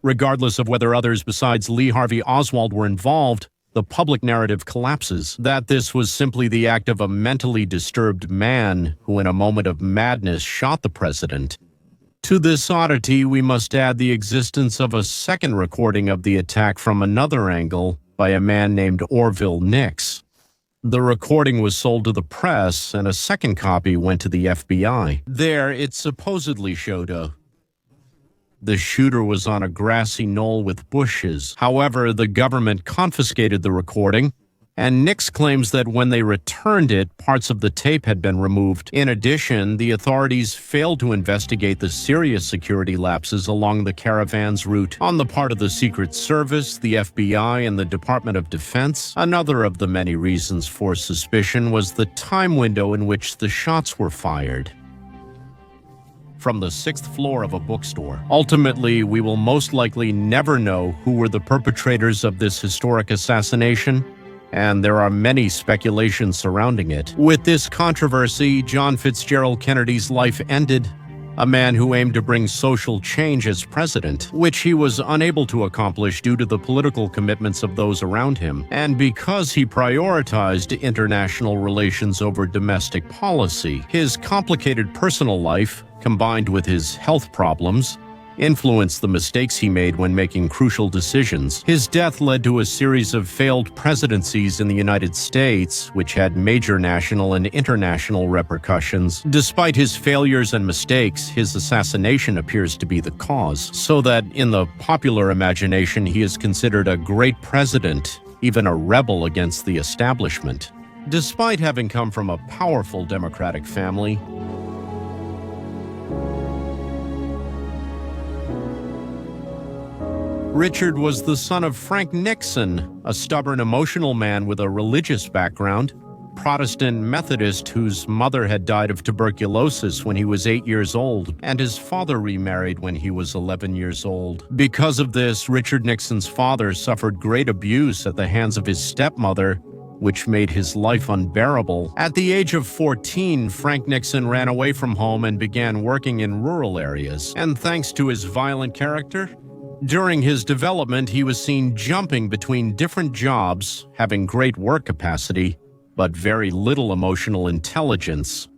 Regardless of whether others besides Lee Harvey Oswald were involved, the public narrative collapses that this was simply the act of a mentally disturbed man who in a moment of madness shot the president. To this oddity, we must add the existence of a second recording of the attack from another angle by a man named Orville Nix. The recording was sold to the press, and a second copy went to the FBI. There, it supposedly showed the shooter was on a grassy knoll with bushes. However, the government confiscated the recording, and Nix claims that when they returned it, parts of the tape had been removed. In addition, the authorities failed to investigate the serious security lapses along the caravan's route on the part of the Secret Service, the FBI, and the Department of Defense. Another of the many reasons for suspicion was the time window in which the shots were fired. From the 6th floor of a bookstore. Ultimately, we will most likely never know who were the perpetrators of this historic assassination, and there are many speculations surrounding it. With this controversy, John Fitzgerald Kennedy's life ended, a man who aimed to bring social change as president, which he was unable to accomplish due to the political commitments of those around him, and because he prioritized international relations over domestic policy. His complicated personal life, combined with his health problems, influenced the mistakes he made when making crucial decisions. His death led to a series of failed presidencies in the United States, which had major national and international repercussions. Despite his failures and mistakes, his assassination appears to be the cause, so that in the popular imagination he is considered a great president, even a rebel against the establishment. Despite having come from a powerful Democratic family, Richard was the son of Frank Nixon, a stubborn, emotional man with a religious background, Protestant Methodist whose mother had died of tuberculosis when he was 8 years old, and his father remarried when he was 11 years old. Because of this, Richard Nixon's father suffered great abuse at the hands of his stepmother, which made his life unbearable. At the age of 14, Frank Nixon ran away from home and began working in rural areas. And thanks to his violent character, during his development, he was seen jumping between different jobs, having great work capacity, but very little emotional intelligence.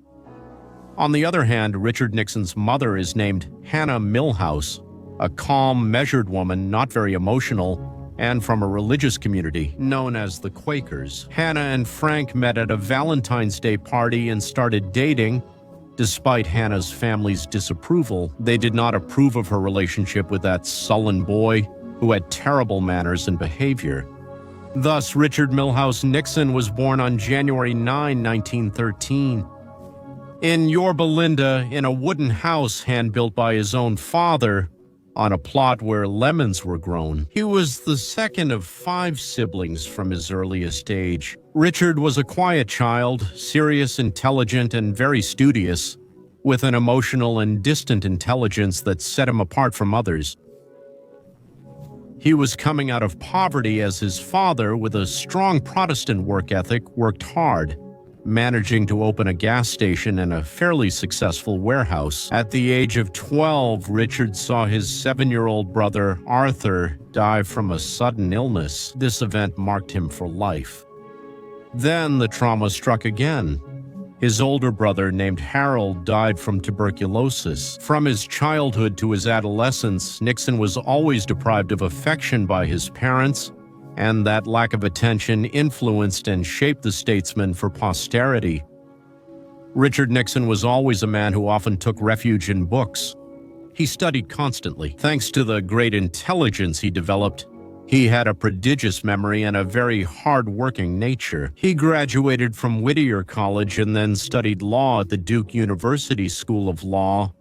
On the other hand, Richard Nixon's mother is named Hannah Milhouse, a calm, measured woman, not very emotional, and from a religious community known as the Quakers. Hannah and Frank met at a Valentine's Day party and started dating. Despite Hannah's family's disapproval, they did not approve of her relationship with that sullen boy who had terrible manners and behavior. Thus, Richard Milhouse Nixon was born on January 9, 1913. In Yorba Linda, in a wooden house hand-built by his own father, on a plot where lemons were grown. He was the second of 5 siblings from his earliest age. Richard was a quiet child, serious, intelligent, and very studious, with an emotional and distant intelligence that set him apart from others. He was coming out of poverty as his father, with a strong Protestant work ethic, worked hard, managing to open a gas station and a fairly successful warehouse. At the age of 12, Richard saw his 7-year-old brother, Arthur, die from a sudden illness. This event marked him for life. Then the trauma struck again. His older brother, named Harold, died from tuberculosis. From his childhood to his adolescence, Nixon was always deprived of affection by his parents, and that lack of attention influenced and shaped the statesman for posterity. Richard Nixon was always a man who often took refuge in books. He studied constantly. Thanks to the great intelligence he developed, he had a prodigious memory and a very hard-working nature. He graduated from Whittier College and then studied law at the Duke University School of Law.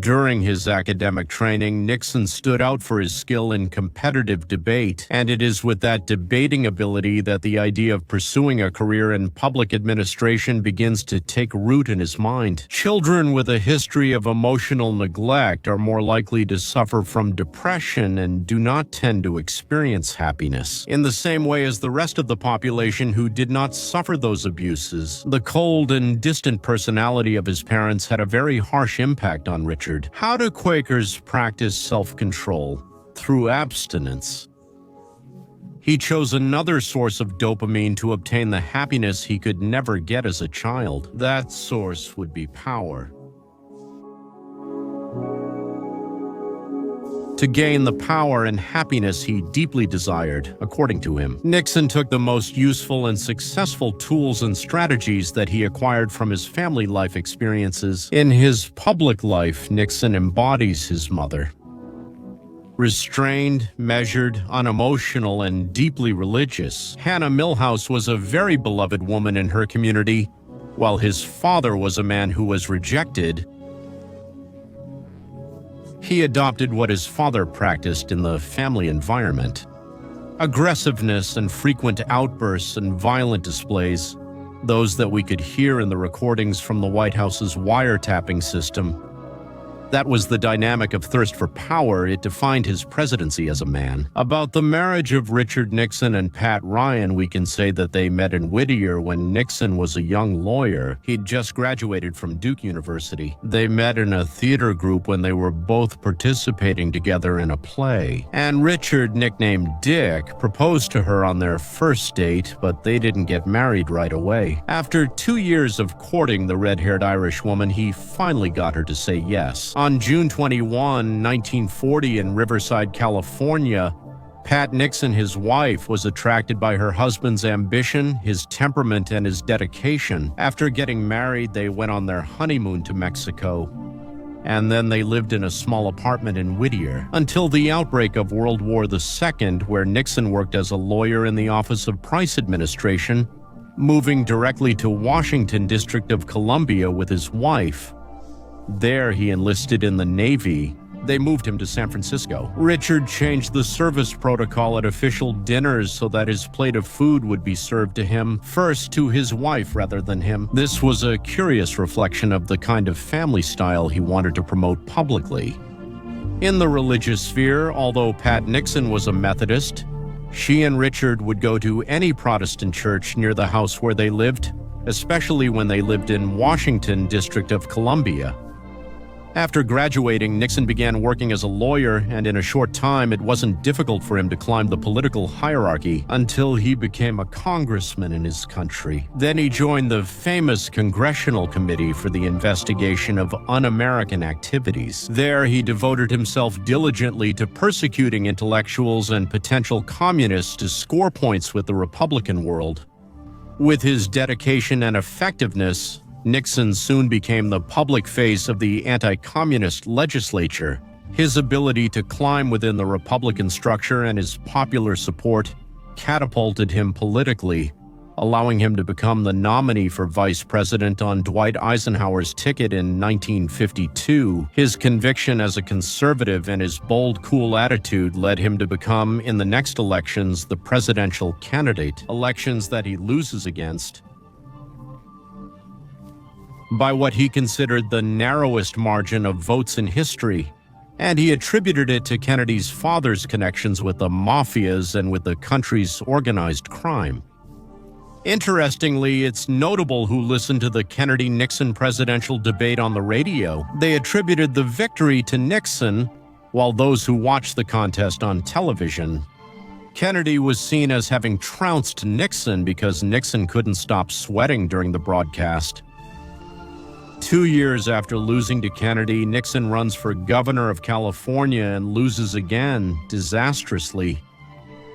During his academic training, Nixon stood out for his skill in competitive debate, and it is with that debating ability that the idea of pursuing a career in public administration begins to take root in his mind. Children with a history of emotional neglect are more likely to suffer from depression and do not tend to experience happiness in the same way as the rest of the population who did not suffer those abuses. The cold and distant personality of his parents had a very harsh impact on Richard. How do Quakers practice self-control? Through abstinence. He chose another source of dopamine to obtain the happiness he could never get as a child. That source would be power. To gain the power and happiness he deeply desired, according to him, Nixon took the most useful and successful tools and strategies that he acquired from his family life experiences. In his public life, Nixon embodies his mother. Restrained, measured, unemotional, and deeply religious, Hannah Milhouse was a very beloved woman in her community, while his father was a man who was rejected. He adopted what his father practiced in the family environment. Aggressiveness and frequent outbursts and violent displays, those that we could hear in the recordings from the White House's wiretapping system. That was the dynamic of thirst for power. It defined his presidency as a man. About the marriage of Richard Nixon and Pat Ryan, we can say that they met in Whittier when Nixon was a young lawyer. He'd just graduated from Duke University. They met in a theater group when they were both participating together in a play. And Richard, nicknamed Dick, proposed to her on their first date, but they didn't get married right away. After 2 years of courting the red-haired Irish woman, he finally got her to say yes. On June 21, 1940, in Riverside, California, Pat Nixon, his wife, was attracted by her husband's ambition, his temperament, and his dedication. After getting married, they went on their honeymoon to Mexico, and then they lived in a small apartment in Whittier until the outbreak of World War II, where Nixon worked as a lawyer in the Office of Price Administration, moving directly to Washington, District of Columbia, with his wife. There, he enlisted in the Navy. They moved him to San Francisco. Richard changed the service protocol at official dinners so that his plate of food would be served to him, first to his wife rather than him. This was a curious reflection of the kind of family style he wanted to promote publicly. In the religious sphere, although Pat Nixon was a Methodist, she and Richard would go to any Protestant church near the house where they lived, especially when they lived in Washington, District of Columbia. After graduating, Nixon began working as a lawyer, and in a short time, it wasn't difficult for him to climb the political hierarchy until he became a congressman in his country. Then he joined the famous Congressional Committee for the Investigation of Un-American Activities. There, he devoted himself diligently to persecuting intellectuals and potential communists to score points with the Republican world. With his dedication and effectiveness, Nixon soon became the public face of the anti-communist legislature. His ability to climb within the Republican structure and his popular support catapulted him politically, allowing him to become the nominee for vice president on Dwight Eisenhower's ticket in 1952. His conviction as a conservative and his bold, cool attitude led him to become, in the next elections, the presidential candidate, elections that he loses against by what he considered the narrowest margin of votes in history, and he attributed it to Kennedy's father's connections with the mafias and with the country's organized crime. Interestingly, it's notable who listened to the Kennedy-Nixon presidential debate on the radio. They attributed the victory to Nixon, while those who watched the contest on television. Kennedy was seen as having trounced Nixon because Nixon couldn't stop sweating during the broadcast. 2 years after losing to Kennedy, Nixon runs for governor of California and loses again, disastrously.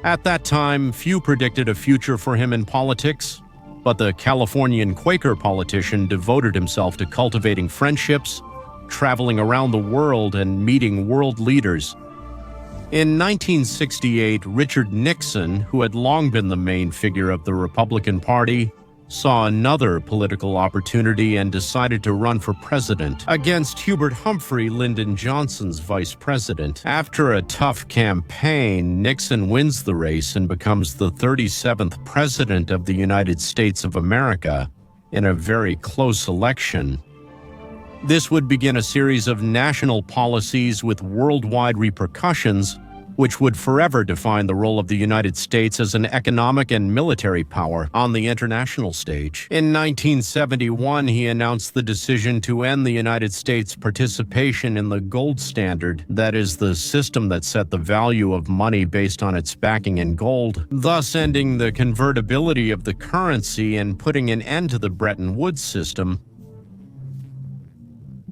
At that time, few predicted a future for him in politics, but the Californian Quaker politician devoted himself to cultivating friendships, traveling around the world, and meeting world leaders. In 1968, Richard Nixon, who had long been the main figure of the Republican Party, saw another political opportunity and decided to run for president against Hubert Humphrey, Lyndon Johnson's vice president. After a tough campaign, Nixon wins the race and becomes the 37th president of the United States of America in a very close election. This would begin a series of national policies with worldwide repercussions, which would forever define the role of the United States as an economic and military power on the international stage. In 1971, he announced the decision to end the United States' participation in the gold standard, that is, the system that set the value of money based on its backing in gold, thus ending the convertibility of the currency and putting an end to the Bretton Woods system.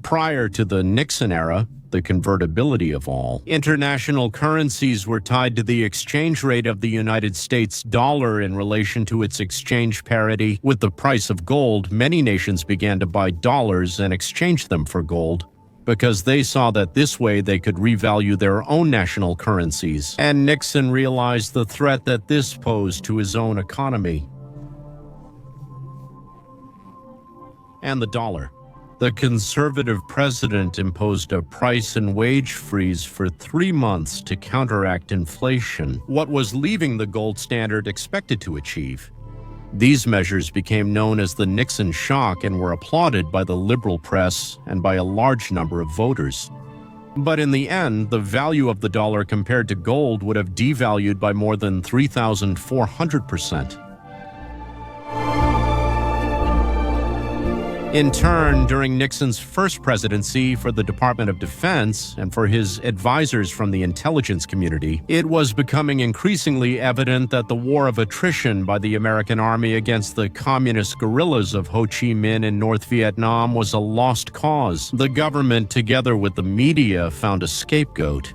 Prior to the Nixon era, the convertibility of all international currencies were tied to the exchange rate of the United States dollar in relation to its exchange parity with the price of gold. Many nations began to buy dollars and exchange them for gold because they saw that this way they could revalue their own national currencies. And Nixon realized the threat that this posed to his own economy and the dollar. The conservative president imposed a price and wage freeze for 3 months to counteract inflation, what was leaving the gold standard expected to achieve. These measures became known as the Nixon shock and were applauded by the liberal press and by a large number of voters. But in the end, the value of the dollar compared to gold would have devalued by more than 3,400%. In turn, during Nixon's first presidency for the Department of Defense and for his advisors from the intelligence community, it was becoming increasingly evident that the war of attrition by the American army against the communist guerrillas of Ho Chi Minh in North Vietnam was a lost cause. The government, together with the media, found a scapegoat.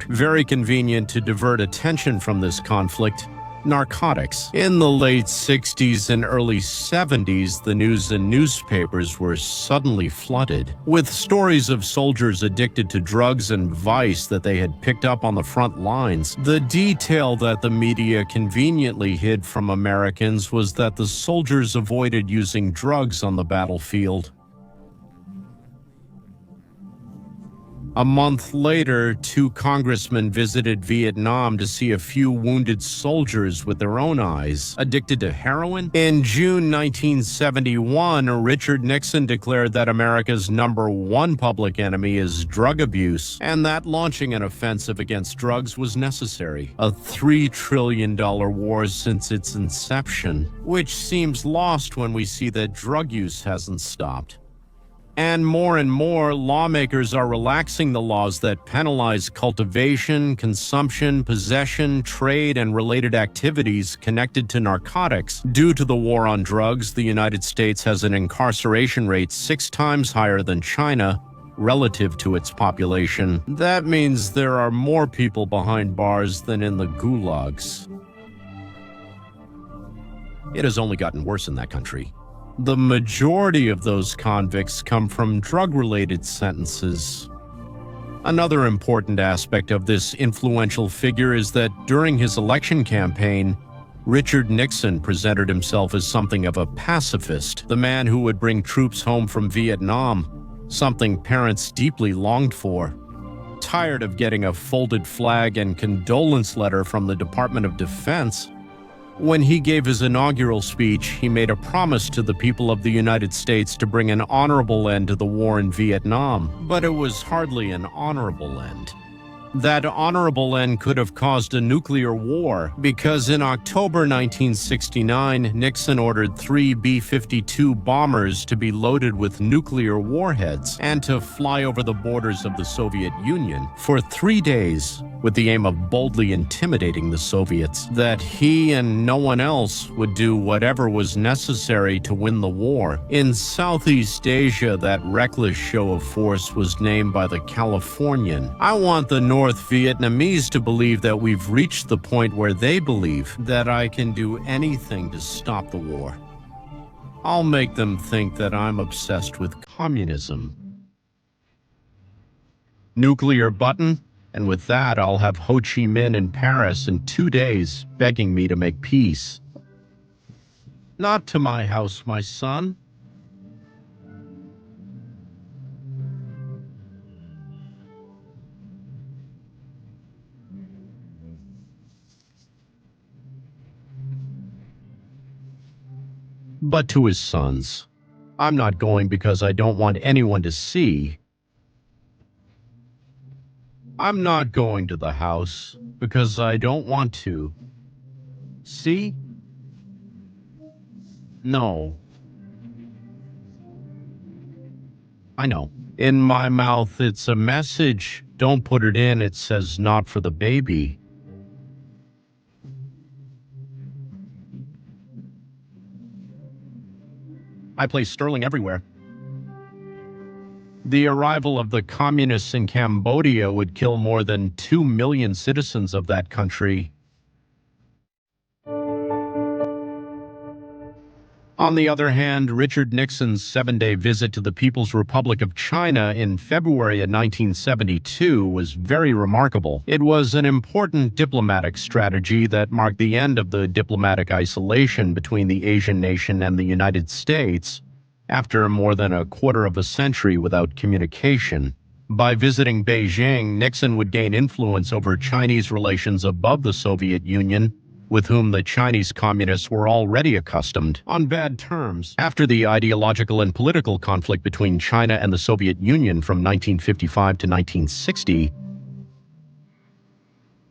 Very convenient to divert attention from this conflict. Narcotics. In the late 60s and early 70s, the news and newspapers were suddenly flooded with stories of soldiers addicted to drugs and vice that they had picked up on the front lines. The detail that the media conveniently hid from Americans was that the soldiers avoided using drugs on the battlefield. A month later, 2 congressmen visited Vietnam to see a few wounded soldiers with their own eyes. Addicted to heroin? In June 1971, Richard Nixon declared that America's #1 public enemy is drug abuse, and that launching an offensive against drugs was necessary. A $3 trillion war since its inception, which seems lost when we see that drug use hasn't stopped. And more, lawmakers are relaxing the laws that penalize cultivation, consumption, possession, trade, and related activities connected to narcotics. Due to the war on drugs, the United States has an incarceration rate 6 times higher than China relative to its population. That means there are more people behind bars than in the gulags. It has only gotten worse in that country. The majority of those convicts come from drug-related sentences. Another important aspect of this influential figure is that during his election campaign, Richard Nixon presented himself as something of a pacifist, the man who would bring troops home from Vietnam, something parents deeply longed for. Tired of getting a folded flag and condolence letter from the Department of Defense, when he gave his inaugural speech, he made a promise to the people of the United States to bring an honorable end to the war in Vietnam. But it was hardly an honorable end. That honorable end could have caused a nuclear war, because in October 1969, Nixon ordered 3 B-52 bombers to be loaded with nuclear warheads and to fly over the borders of the Soviet Union for 3 days, with the aim of boldly intimidating the Soviets that he and no one else would do whatever was necessary to win the war. In Southeast Asia, that reckless show of force was named by the Californian. I want the North Vietnamese to believe that we've reached the point where they believe that I can do anything to stop the war. I'll make them think that I'm obsessed with communism. Nuclear button? And with that, I'll have Ho Chi Minh in Paris in 2 days, begging me to make peace. Not to my house, my son. But to his sons. I'm not going because I don't want anyone to see. I'm not going to the house because I don't want to. See? No. I know. In my mouth, it's a message. Don't put it in. It says not for the baby. I play Sterling everywhere. The arrival of the communists in Cambodia would kill more than 2 million citizens of that country. On the other hand, Richard Nixon's 7-day visit to the People's Republic of China in February of 1972 was very remarkable. It was an important diplomatic strategy that marked the end of the diplomatic isolation between the Asian nation and the United States after more than a quarter of a century without communication. By visiting Beijing, Nixon would gain influence over Chinese relations above the Soviet Union, with whom the Chinese communists were already accustomed, on bad terms. After the ideological and political conflict between China and the Soviet Union from 1955 to 1960,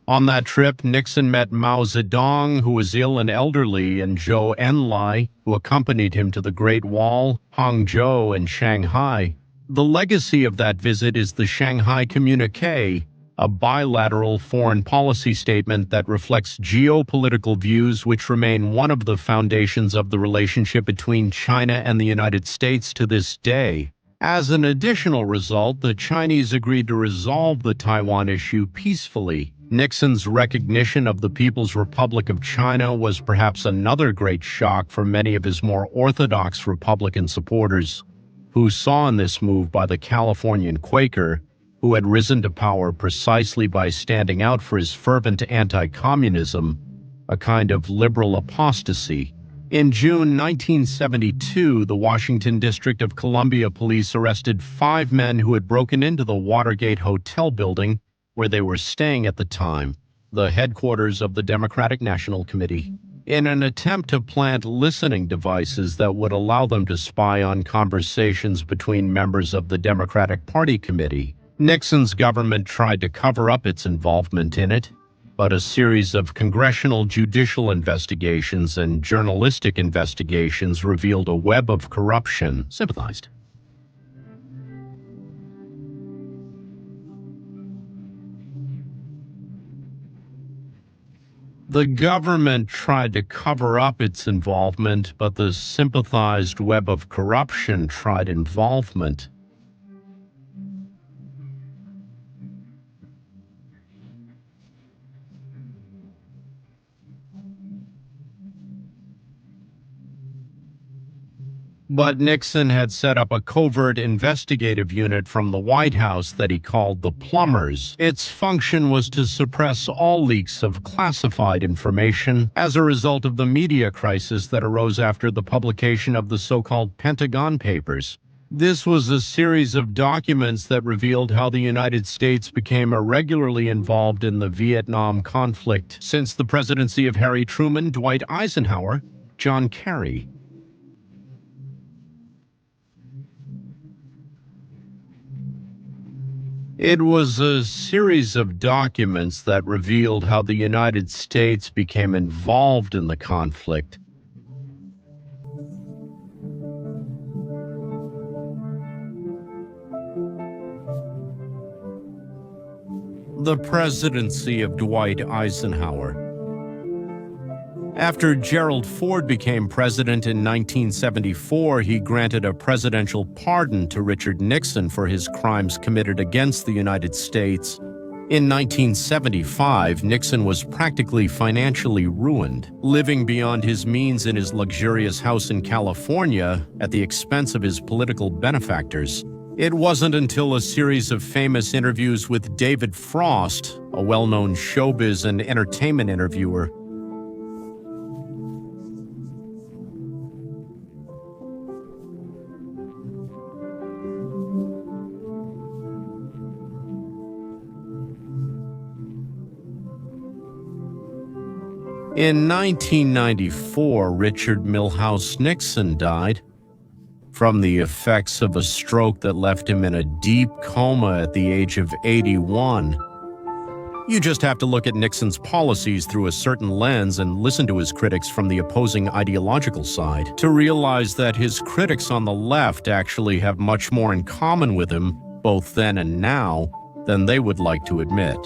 On that trip, Nixon met Mao Zedong, who was ill and elderly, and Zhou Enlai, who accompanied him to the Great Wall, Hangzhou, and Shanghai. The legacy of that visit is the Shanghai Communique, a bilateral foreign policy statement that reflects geopolitical views which remain one of the foundations of the relationship between China and the United States to this day. As an additional result, the Chinese agreed to resolve the Taiwan issue peacefully. Nixon's recognition of the People's Republic of China was perhaps another great shock for many of his more orthodox Republican supporters, who saw in this move by the Californian Quaker, who had risen to power precisely by standing out for his fervent anti-communism, a kind of liberal apostasy. In June 1972, the Washington District of Columbia police arrested 5 men who had broken into the Watergate Hotel building where they were staying at the time, the headquarters of the Democratic National Committee, in an attempt to plant listening devices that would allow them to spy on conversations between members of the Democratic Party committee. Nixon's government tried to cover up its involvement in it, but a series of congressional judicial investigations and journalistic investigations revealed a web of corruption sympathized. The government tried to cover up its involvement, but the sympathized web of corruption tried involvement. But Nixon had set up a covert investigative unit from the White House that he called the Plumbers. Its function was to suppress all leaks of classified information as a result of the media crisis that arose after the publication of the so-called Pentagon Papers. This was a series of documents that revealed how the United States became irregularly involved in the Vietnam conflict since the presidency of Harry Truman, Dwight Eisenhower, John Kerry. It was a series of documents that revealed how the United States became involved in the conflict. The presidency of Dwight Eisenhower. After Gerald Ford became president in 1974, he granted a presidential pardon to Richard Nixon for his crimes committed against the United States. In 1975, Nixon was practically financially ruined, living beyond his means in his luxurious house in California at the expense of his political benefactors. It wasn't until a series of famous interviews with David Frost, a well-known showbiz and entertainment interviewer, in 1994, Richard Milhouse Nixon died from the effects of a stroke that left him in a deep coma at the age of 81. You just have to look at Nixon's policies through a certain lens and listen to his critics from the opposing ideological side to realize that his critics on the left actually have much more in common with him, both then and now, than they would like to admit.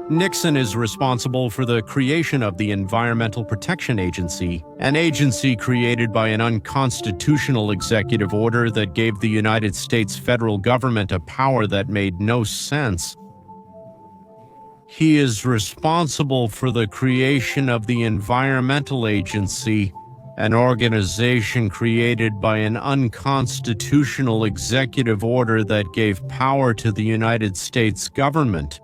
Nixon is responsible for the creation of the Environmental Protection Agency, an agency created by an unconstitutional executive order that gave the United States federal government a power that made no sense. He is responsible for the creation of the Environmental Agency, an organization created by an unconstitutional executive order that gave power to the United States government.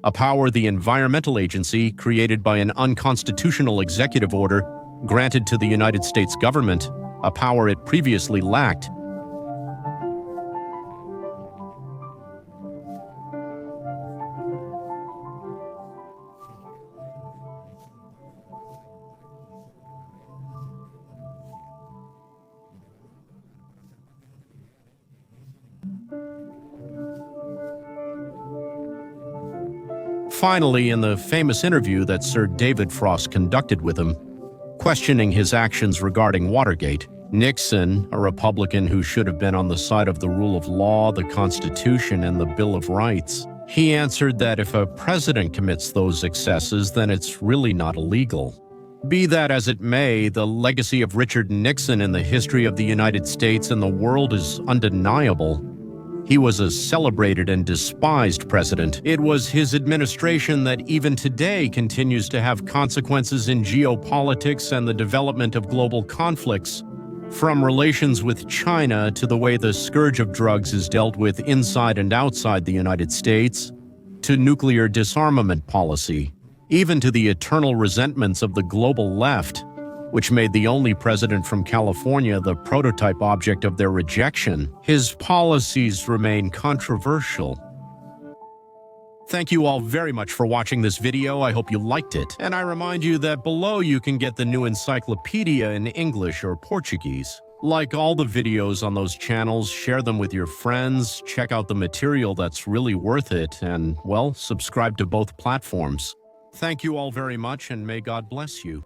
A power the Environmental Agency, created by an unconstitutional executive order, granted to the United States government, a power it previously lacked. Finally, in the famous interview that Sir David Frost conducted with him, questioning his actions regarding Watergate, Nixon, a Republican who should have been on the side of the rule of law, the Constitution, and the Bill of Rights, he answered that if a president commits those excesses, then it's really not illegal. Be that as it may, the legacy of Richard Nixon in the history of the United States and the world is undeniable. He was a celebrated and despised president. It was his administration that even today continues to have consequences in geopolitics and the development of global conflicts, from relations with China to the way the scourge of drugs is dealt with inside and outside the United States, to nuclear disarmament policy, even to the eternal resentments of the global left, which made the only president from California the prototype object of their rejection. His policies remain controversial. Thank you all very much for watching this video. I hope you liked it. And I remind you that below you can get the new encyclopedia in English or Portuguese. Like all the videos on those channels, share them with your friends, check out the material that's really worth it, and, well, subscribe to both platforms. Thank you all very much, and may God bless you.